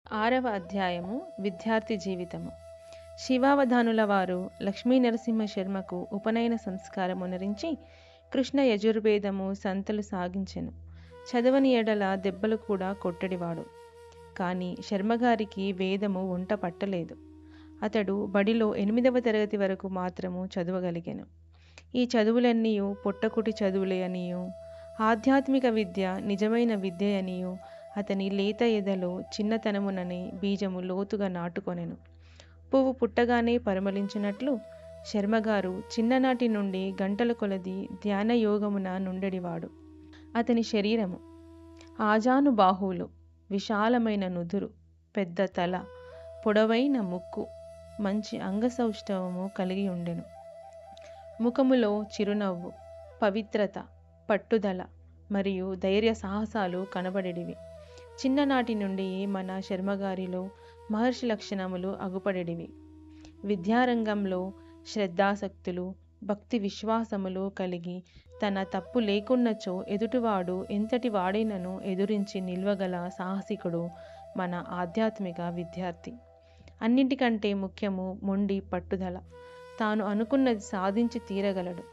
6వ అధ్యాయము విద్యార్థి జీవితము. శివావధానుల వారు లక్ష్మీ నరసింహ శర్మకు ఉపనయన సంస్కారమునరించి కృష్ణ యజుర్వేదము సంతలు సాగించెను. చదవని ఎడల దెబ్బలు కూడా కొట్టడివాడు. కాని శర్మగారికి వేదము వంట పట్టలేదు. అతడు బడిలో 8వ తరగతి వరకు మాత్రము చదవగలిగెను. ఈ చదువులన్నీయు పొట్టకుటి చదువులే అనియు, ఆధ్యాత్మిక విద్య నిజమైన విద్య అనియు అతని లేత ఎదలో చిన్నతనముననే బీజము లోతుగా నాటుకొనెను. పువ్వు పుట్టగానే పరిమళించినట్లు శర్మగారు చిన్ననాటి నుండి గంటల కొలది ధ్యానయోగమున నుండెడివాడు. అతని శరీరము ఆజాను బాహువులు, విశాలమైన నుదురు, పెద్ద తల, పొడవైన ముక్కు, మంచి అంగసౌష్ఠవము కలిగి ఉండెను. ముఖములో చిరునవ్వు, పవిత్రత, పట్టుదల మరియు ధైర్య సాహసాలు కనబడెడివి. చిన్ననాటి నుండి మన శర్మగారిలో మహర్షి లక్షణములు అగుపడెడివి. విద్యారంగంలో శ్రద్ధాసక్తులు, భక్తి విశ్వాసములు కలిగి తన తప్పు లేకున్నచో ఎదుటివాడు ఎంతటి వాడైనను ఎదురించి నిల్వగల సాహసికుడు మన ఆధ్యాత్మిక విద్యార్థి. అన్నింటికంటే ముఖ్యము మొండి పట్టుదల. తాను అనుకున్నది సాధించి తీరగలడు.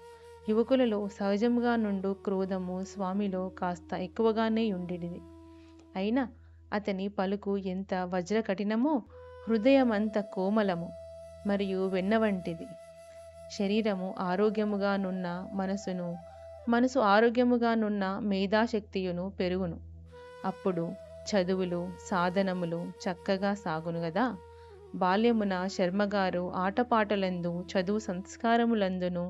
యువకులలో సహజముగా నుండు క్రోధము స్వామిలో కాస్త ఎక్కువగానే ఉండేది. అయినా అతని పలుకు ఎంత వజ్రకఠినమో హృదయమంత కోమలము మరియు వెన్న వంటిది. శరీరము ఆరోగ్యముగానున్న మనసు ఆరోగ్యముగానున్న మేధాశక్తియును పెరుగును. అప్పుడు చదువులు సాధనములు చక్కగా సాగును గదా. బాల్యమున శర్మగారు ఆటపాటలందు చదువు సంస్కారములందును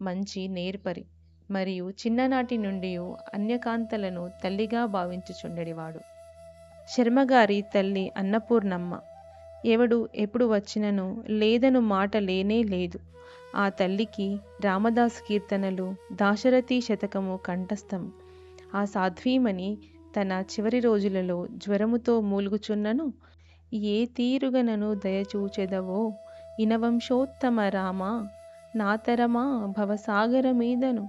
మంచి నేర్పరి మరియు చిన్ననాటి నుండి అన్యకాంతలను తల్లిగా భావించుచుండెడివాడు. శర్మగారి తల్లి అన్నపూర్ణమ్మ ఎవడు ఎప్పుడు వచ్చినను లేదను మాట లేనే లేదు. ఆ తల్లికి రామదాసు కీర్తనలు, దాశరథి శతకము కంఠస్థం. ఆ సాధ్వీమణి తన చివరి రోజులలో జ్వరముతో మూలుగుచున్నను ఏ తీరుగనను దయచూచెదవో ఇనవంశోత్తమ రామా, నాతరమా భవసాగర మీదను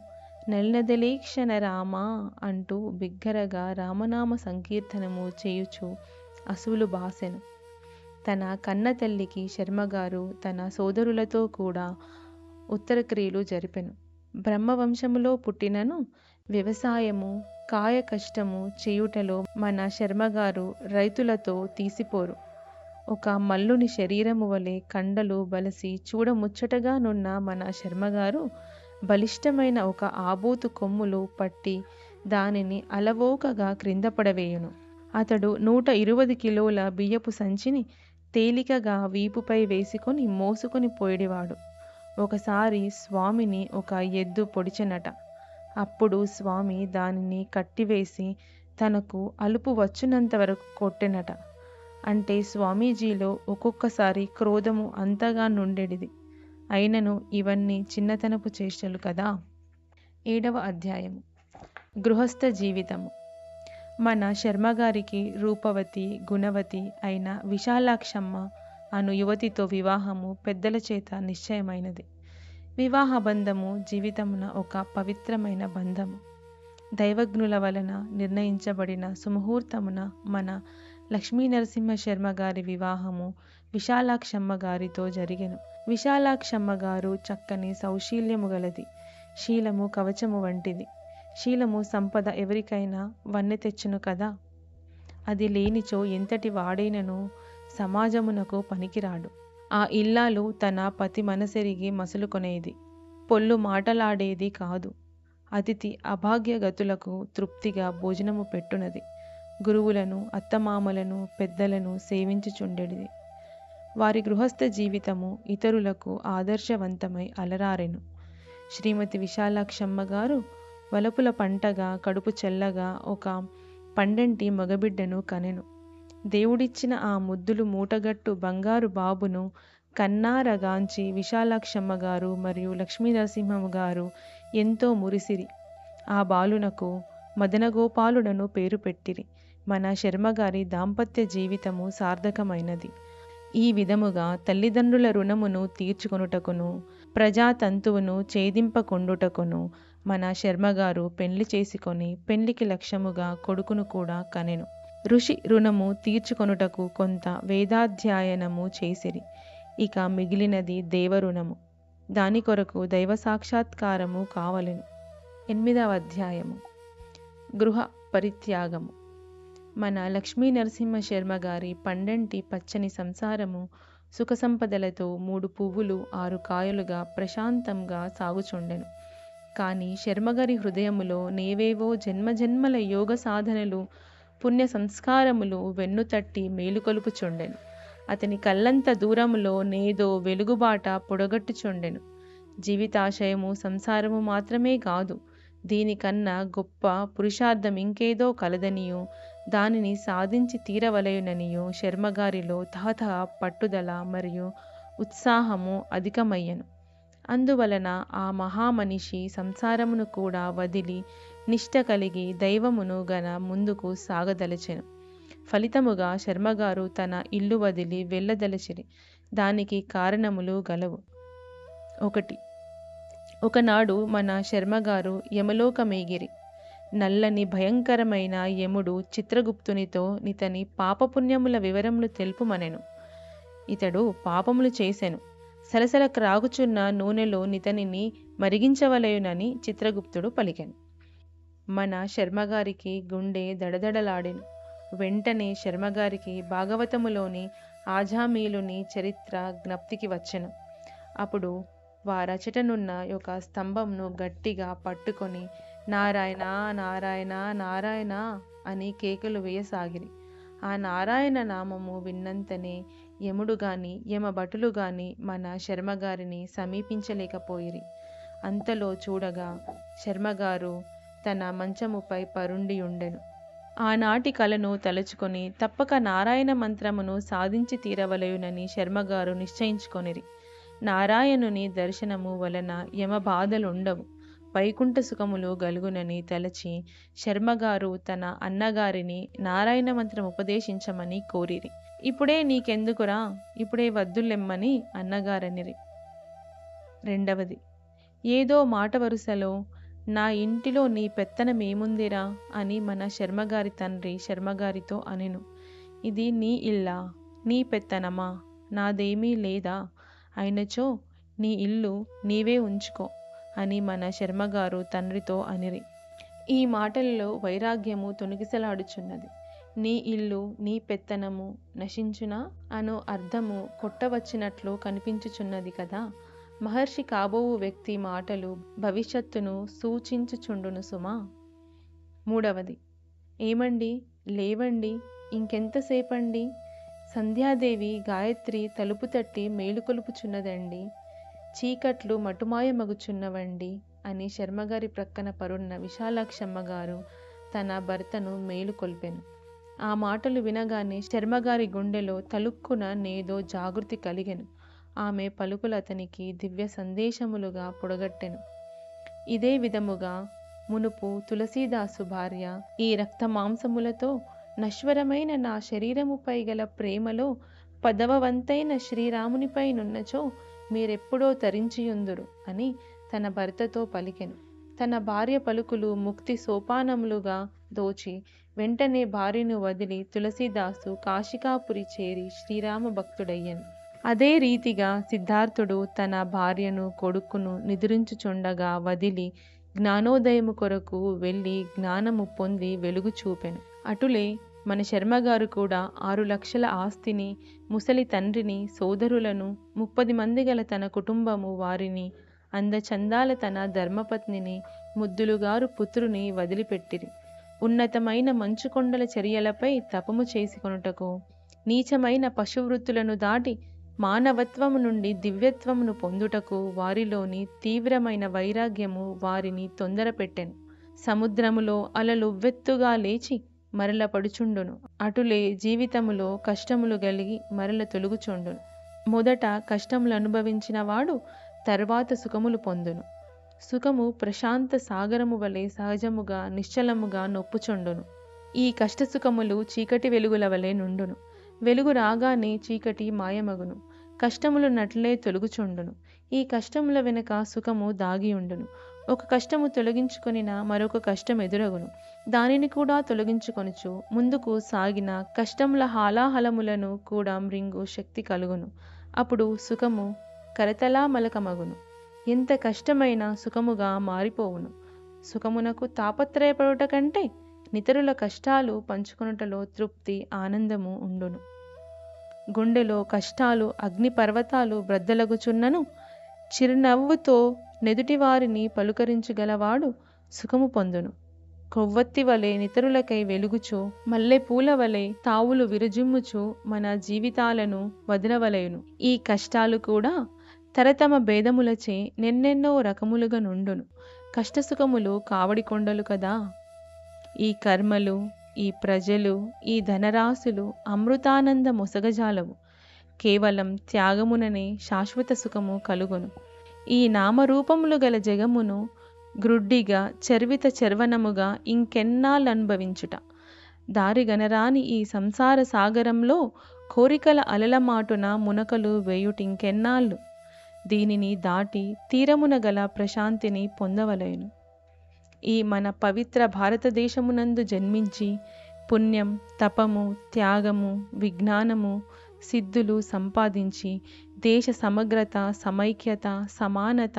నలినదలేక్షణ రామా అంటూ బిగ్గరగా రామనామ సంకీర్తనము చేయుచు అసువులు బాసెను. తన కన్న తల్లికి శర్మగారు తన సోదరులతో కూడా ఉత్తరక్రియలు జరిపెను. బ్రహ్మవంశములో పుట్టినను వ్యవసాయము, కాయ కష్టము చేయుటలో మన శర్మగారు రైతులతో తీసిపోరు. ఒక మల్లుని శరీరము వలె కండలు బలసి చూడముచ్చటగా నున్న మన శర్మగారు బలిష్టమైన ఒక ఆబోతు కొమ్ములు పట్టి దానిని అలవోకగా క్రింద పడవేయును. అతడు 120 కిలోల బియ్యపు సంచిని తేలికగా వీపుపై వేసుకొని మోసుకొని పోయేవాడు. ఒకసారి స్వామిని ఒక ఎద్దు పొడిచెనట. అప్పుడు స్వామి దానిని కట్టివేసి తనకు అలుపు వచ్చునంత వరకు కొట్టెనట. అంటే స్వామీజీలో ఒక్కొక్కసారి క్రోధము అంతగా నుండెడిది. అయినను ఇవన్నీ చిన్నతనపు చేష్టలు కదా. 7వ అధ్యాయము గృహస్థ జీవితము. మన శర్మగారికి రూపవతి, గుణవతి అయిన విశాలాక్షమ్మ అను యువతితో వివాహము పెద్దల చేత నిశ్చయమైనది. వివాహ బంధము జీవితమున ఒక పవిత్రమైన బంధము. దైవజ్ఞుల వలన నిర్ణయించబడిన సుముహూర్తమున మన లక్ష్మీ నరసింహ శర్మ గారి వివాహము విశాలాక్షమ్మ గారితో జరిగెను. విశాలాక్షమ్మ గారు చక్కని సౌశీల్యము గలది. శీలము కవచము వంటిది. శీలము సంపద ఎవరికైనా వన్నె తెచ్చును కదా. అది లేనిచో ఎంతటి వాడైనను సమాజమునకు పనికిరాడు. ఆ ఇల్లాలు తన పతి మనసెరిగి మసులుకొనేది. పొల్లు మాటలాడేది కాదు. అతిథి అభాగ్యగతులకు తృప్తిగా భోజనము పెట్టునది. గురువులను, అత్తమామలను, పెద్దలను సేవించుచుండెడిది. వారి గృహస్థ జీవితము ఇతరులకు ఆదర్శవంతమై అలరారెను. శ్రీమతి విశాలాక్షమ్మ గారు వలపుల పంటగా కడుపు చెల్లగా ఒక పండంటి మగబిడ్డను కనెను. దేవుడిచ్చిన ఆ ముద్దులు మూటగట్టు బంగారు బాబును కన్నారగాంచి విశాలాక్షమ్మ గారు మరియు లక్ష్మీ నరసింహము గారు ఎంతో మురిసిరి. ఆ బాలునకు మదనగోపాలుడను పేరు పెట్టిరి. మన శర్మగారి దాంపత్య జీవితము సార్థకమైనది. ఈ విధముగా తల్లిదండ్రుల రుణమును తీర్చుకొనుటకును, ప్రజాతంతువును ఛేదింపకొండుటకును మన శర్మగారు పెండ్లి చేసుకొని పెండ్లికి లక్ష్యముగా కొడుకును కూడా కనెను. ఋషి రుణము తీర్చుకొనుటకు కొంత వేదాధ్యయనము చేసిరి. ఇక మిగిలినది దేవరుణము. దాని కొరకు దైవ సాక్షాత్కారము కావలెను. 8వ అధ్యాయము గృహ పరిత్యాగము. మన లక్ష్మీ నరసింహ శర్మ గారి పండంటి పచ్చని సంసారము సుఖ సంపదలతో 3 పువ్వులు 6 కాయలుగా ప్రశాంతంగా సాగుచుండెను. కానీ శర్మగారి హృదయములో నేవేవో జన్మజన్మల యోగ సాధనలు పుణ్య సంస్కారములు వెన్నుతట్టి మేలుకొలుపుచుండెను. అతని కళ్ళంత దూరములో నేదో వెలుగుబాట పొడగట్టుచుండెను. జీవితాశయము సంసారము మాత్రమే కాదు, దీనికన్నా గొప్ప పురుషార్థం ఇంకేదో కలదనియు దానిని సాధించి తీరవలయుననియు శర్మగారిలో తహతహ పట్టుదల మరియు ఉత్సాహము అధికమయ్యను. అందువలన ఆ మహామనిషి సంసారమును కూడా వదిలి నిష్ట కలిగి దైవమును గన ముందుకు సాగదలచెను. ఫలితముగా శర్మగారు తన ఇల్లు వదిలి వెళ్ళదలచిరి. దానికి కారణములు గలవు. 1. ఒకనాడు మన శర్మగారు యమలోకమేగిరి. నల్లని భయంకరమైన యముడు చిత్రగుప్తునితో నితని పాపపుణ్యముల వివరములు తెలుపుమనెను. ఇతడు పాపములు చేసెను. సలసల క్రాగుచున్న నూనెలో నితనిని మరిగించవలయునని చిత్రగుప్తుడు పలికెను. మన శర్మగారికి గుండె దడదడలాడెను. వెంటనే శర్మగారికి భాగవతములోని ఆజామీలుని చరిత్ర జ్ఞప్తికి వచ్చెను. అప్పుడు వారచటనున్న ఒక స్తంభంను గట్టిగా పట్టుకొని నారాయణ నారాయణ నారాయణ అని కేకలు వేయసాగిరి. ఆ నారాయణ నామము విన్నంతనే యముడు గాని యమభటులు గాని మన శర్మగారిని సమీపించలేకపోయిరి. అంతలో చూడగా శర్మగారు తన మంచముపై పరుండి ఉండెను. ఆనాటి కలను తలుచుకొని తప్పక నారాయణ మంత్రమును సాధించి తీరవలయునని శర్మగారు నిశ్చయించుకొనిరి. నారాయణుని దర్శనము వలన యమబాధలుండవు, వైకుంఠ సుఖములు గలుగునని తలచి శర్మగారు తన అన్నగారిని నారాయణ మంత్రం ఉపదేశించమని కోరిరి. ఇప్పుడే నీకెందుకురా, ఇప్పుడే వద్దులెమ్మని అన్నగారనిరి. 2. ఏదో మాట వరుసలో నా ఇంటిలో నీ పెత్తనమేముందిరా అని మన శర్మగారి తండ్రి శర్మగారితో అనెను. ఇది నీ ఇల్లా, నీ పెత్తనమా, నాదేమీ లేదా, అయినచో నీ ఇల్లు నీవే ఉంచుకో అని మన శర్మగారు తండ్రితో అనిరి. ఈ మాటలలో వైరాగ్యము తొణికిసలాడుచున్నది. నీ ఇల్లు నీ పెత్తనము నశించునా అను అర్థము కొట్టవచ్చినట్లు కనిపించుచున్నది కదా. మహర్షి కాబోవు వ్యక్తి మాటలు భవిష్యత్తును సూచించుచుండును సుమా. 3. ఏమండి, లేవండి, ఇంకెంతసేపండి, సంధ్యాదేవి గాయత్రి తలుపు తట్టి మేలుకొలుపుచున్నదండి, చీకట్లు మటుమాయమగుచున్నవండి అని శర్మగారి ప్రక్కన పరున్న విశాలాక్షమ్మగారు తన భర్తను మేలుకొల్పెను. ఆ మాటలు వినగానే శర్మగారి గుండెలో తలుక్కున నేదో జాగృతి కలిగెను. ఆమె పలుకులు అతనికి దివ్య సందేశములుగా పొడగట్టెను. ఇదే విధముగా మునుపు తులసీదాసు భార్య, ఈ రక్త మాంసములతో నశ్వరమైన నా శరీరముపై గల ప్రేమలో 10వ వంతైన శ్రీరామునిపై నున్నచో మీరెప్పుడో తరించియుందురు అని తన భర్తతో పలికెను. తన భార్య పలుకులు ముక్తి సోపానములుగా దోచి వెంటనే భార్యను వదిలి తులసీదాసు కాశికాపురి చేరి శ్రీరామ భక్తుడయ్యను. అదే రీతిగా సిద్ధార్థుడు తన భార్యను కొడుకును నిద్రించుచుండగా వదిలి జ్ఞానోదయము కొరకు వెళ్ళి జ్ఞానము పొంది వెలుగు చూపెను. అటులే మన శర్మగారు కూడా 6 లక్షల ఆస్తిని, ముసలి తండ్రిని, సోదరులను, 30 మంది గల తన కుటుంబము వారిని, అందచందాల తన ధర్మపత్నిని, ముద్దులుగారు పుత్రుని వదిలిపెట్టిరి. ఉన్నతమైన మంచుకొండల చర్యలపై తపము చేసుకొనుటకు, నీచమైన పశువృత్తులను దాటి మానవత్వము నుండి దివ్యత్వమును పొందుటకు వారిలోని తీవ్రమైన వైరాగ్యము వారిని తొందరపెట్టెను. సముద్రములో అలలువ్వెత్తుగా లేచి మరల పడుచుండును. అటులే జీవితములో కష్టములు గలిగి మరల తొలుగుచుండును. మొదట కష్టములు అనుభవించిన వాడు తర్వాత సుఖములు పొందును. సుఖము ప్రశాంత సాగరము వలె సహజముగా నిశ్చలముగా నొప్పుచుండును. ఈ కష్టసుఖములు చీకటి వెలుగుల వలె నుండును. వెలుగు రాగానే చీకటి మాయమగును. కష్టములు నట్లే తొలుగుచుండును. ఈ కష్టముల వెనుక సుఖము దాగియుండును. ఒక కష్టము తొలగించుకొనిన మరొక కష్టం ఎదురగును. దానిని కూడా తొలగించుకొనుచు ముందుకు సాగిన కష్టముల హాలాహలములను కూడా మృంగు శక్తి కలుగును. అప్పుడు సుఖము కరతలామలకమగును. ఎంత కష్టమైన సుఖముగా మారిపోవును. సుఖమునకు తాపత్రయపడుట కంటే నితరుల కష్టాలు పంచుకొనుటలో తృప్తి ఆనందము ఉండును. గుండెలో కష్టాలు అగ్నిపర్వతాలు బ్రద్దలగుచున్నను చిరునవ్వుతో నెదుటివారిని పలుకరించగలవాడు సుఖము పొందును. కొవ్వొత్తి వలె నితరులకై వెలుగుచు మల్లెపూల వలె తావులు విరజిమ్ముచు మన జీవితాలను వదలవలయును. ఈ కష్టాలు కూడా తరతమ భేదములచే నెన్నెన్నో రకములుగా నుండును. కష్టసుఖములు కావడి కొండలు కదా. ఈ కర్మలు, ఈ ప్రజలు, ఈ ధనరాశులు అమృతానంద మొసగజాలవు. కేవలం త్యాగముననే శాశ్వత సుఖము కలుగును. ఈ నామరూపములు గల జగమును గ్రుడ్డిగా చర్విత చర్వనముగా ఇంకెన్నాళ్ళనుభవించుట. దారిగనరాని ఈ సంసార సాగరంలో కోరికల అలల మాటున మునకలు వేయుటింకెన్నాళ్ళు. దీనిని దాటి తీరమున గల ప్రశాంతిని పొందవలెను. ఈ మన పవిత్ర భారతదేశమునందు జన్మించి పుణ్యం, తపము, త్యాగము, విజ్ఞానము, సిద్ధులు సంపాదించి దేశ సమగ్రత, సమైక్యత, సమానత,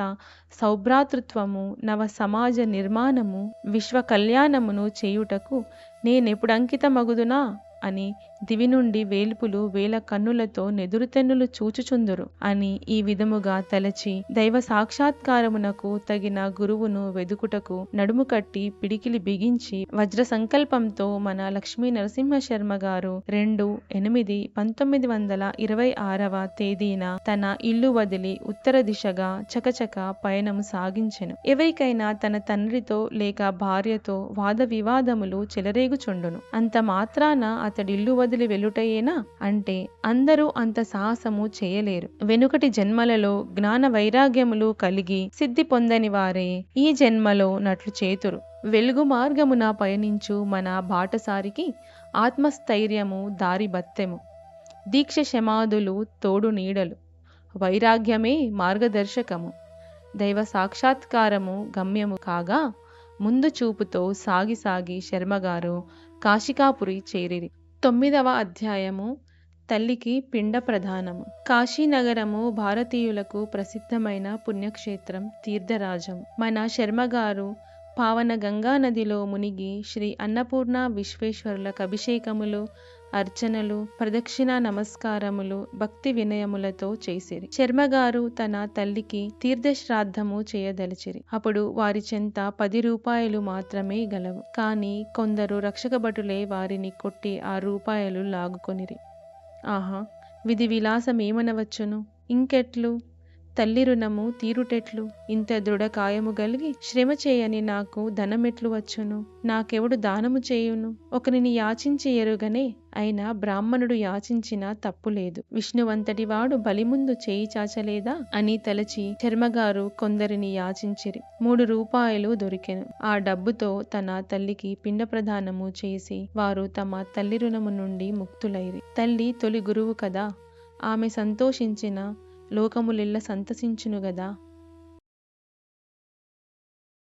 సౌభ్రాతృత్వము, నవ సమాజ నిర్మాణము, విశ్వ కళ్యాణమును చేయుటకు నేనెప్పుడంకితమగుదునా అని దివి నుండి వేల్పులు వేల కన్నులతో నెదురుతెన్నులు చూచుచుందురు అని ఈ విధముగా తలచి దైవ సాక్షాత్కారమునకు తగిన గురువును వెదుకుటకు నడుము కట్టి పిడికిలి బిగించి వజ్ర సంకల్పంతో మన లక్ష్మీ నరసింహ శర్మ గారు 2/8/1926 తేదీన తన ఇల్లు వదిలి ఉత్తర దిశగా చకచక పయనము సాగించెను. ఎవరికైనా తన తండ్రితో లేక భార్యతో వాద వివాదములు చెలరేగుచుండును. అంత మాత్రాన అతడిల్లు వదిలి వెళ్ళుటయేనా అంటే అందరూ అంత సాహసము చేయలేరు. వెనుకటి జన్మలలో జ్ఞాన వైరాగ్యములు కలిగి సిద్ధి పొందని వారే ఈ జన్మలో నట్లు చేతురు. వెలుగు మార్గమున పయనించు మన బాటసారికి ఆత్మస్థైర్యము దారి బత్తెము, దీక్ష శమాదులు తోడు నీడలు, వైరాగ్యమే మార్గదర్శకము, దైవ సాక్షాత్కారము గమ్యము కాగా ముందు చూపుతో సాగి సాగి శర్మగారు కాశికాపురి చేరిరి. 9వ అధ్యాయము తల్లికి పిండ ప్రదానము. కాశీనగరము భారతీయులకు ప్రసిద్ధమైన పుణ్యక్షేత్రం, తీర్థరాజం. మన శర్మగారు పావన గంగా నదిలో మునిగి శ్రీ అన్నపూర్ణ విశ్వేశ్వరులకు అభిషేకములు, అర్చనలు, ప్రదక్షిణ నమస్కారములు భక్తి వినయములతో చేసిరి. శర్మగారు తన తల్లికి తీర్థశ్రాద్ధము చేయదలిచిరి. అప్పుడు వారి చెంత 10 రూపాయలు మాత్రమే గలవు. కాని కొందరు రక్షక భటులే వారిని కొట్టి ఆ రూపాయలు లాగుకొనిరి. ఆహా, విధి విలాసమేమనవచ్చును? ఇంకెట్లు? తల్లి రుణము తీరుటెట్లు? ఇంత దృఢకాయము గలిగి శ్రమ చేయని నాకు ధనమెట్లు వచ్చును? నాకెవడు దానము చేయును? ఒకరిని యాచించి ఎరుగనే, అయినా బ్రాహ్మణుడు యాచించినా తప్పులేదు. విష్ణువంతటి వాడు బలిముందు చేయి చాచలేదా అని తలచి శర్మగారు కొందరిని యాచించిరి. 3 రూపాయలు దొరికెను. ఆ డబ్బుతో తన తల్లికి పిండ ప్రదానము చేసి వారు తమ తల్లి రుణము నుండి ముక్తులైరి. తల్లి తొలి గురువు కదా, ఆమె సంతోషించిన లోకములెల్ల సంతసించును గదా.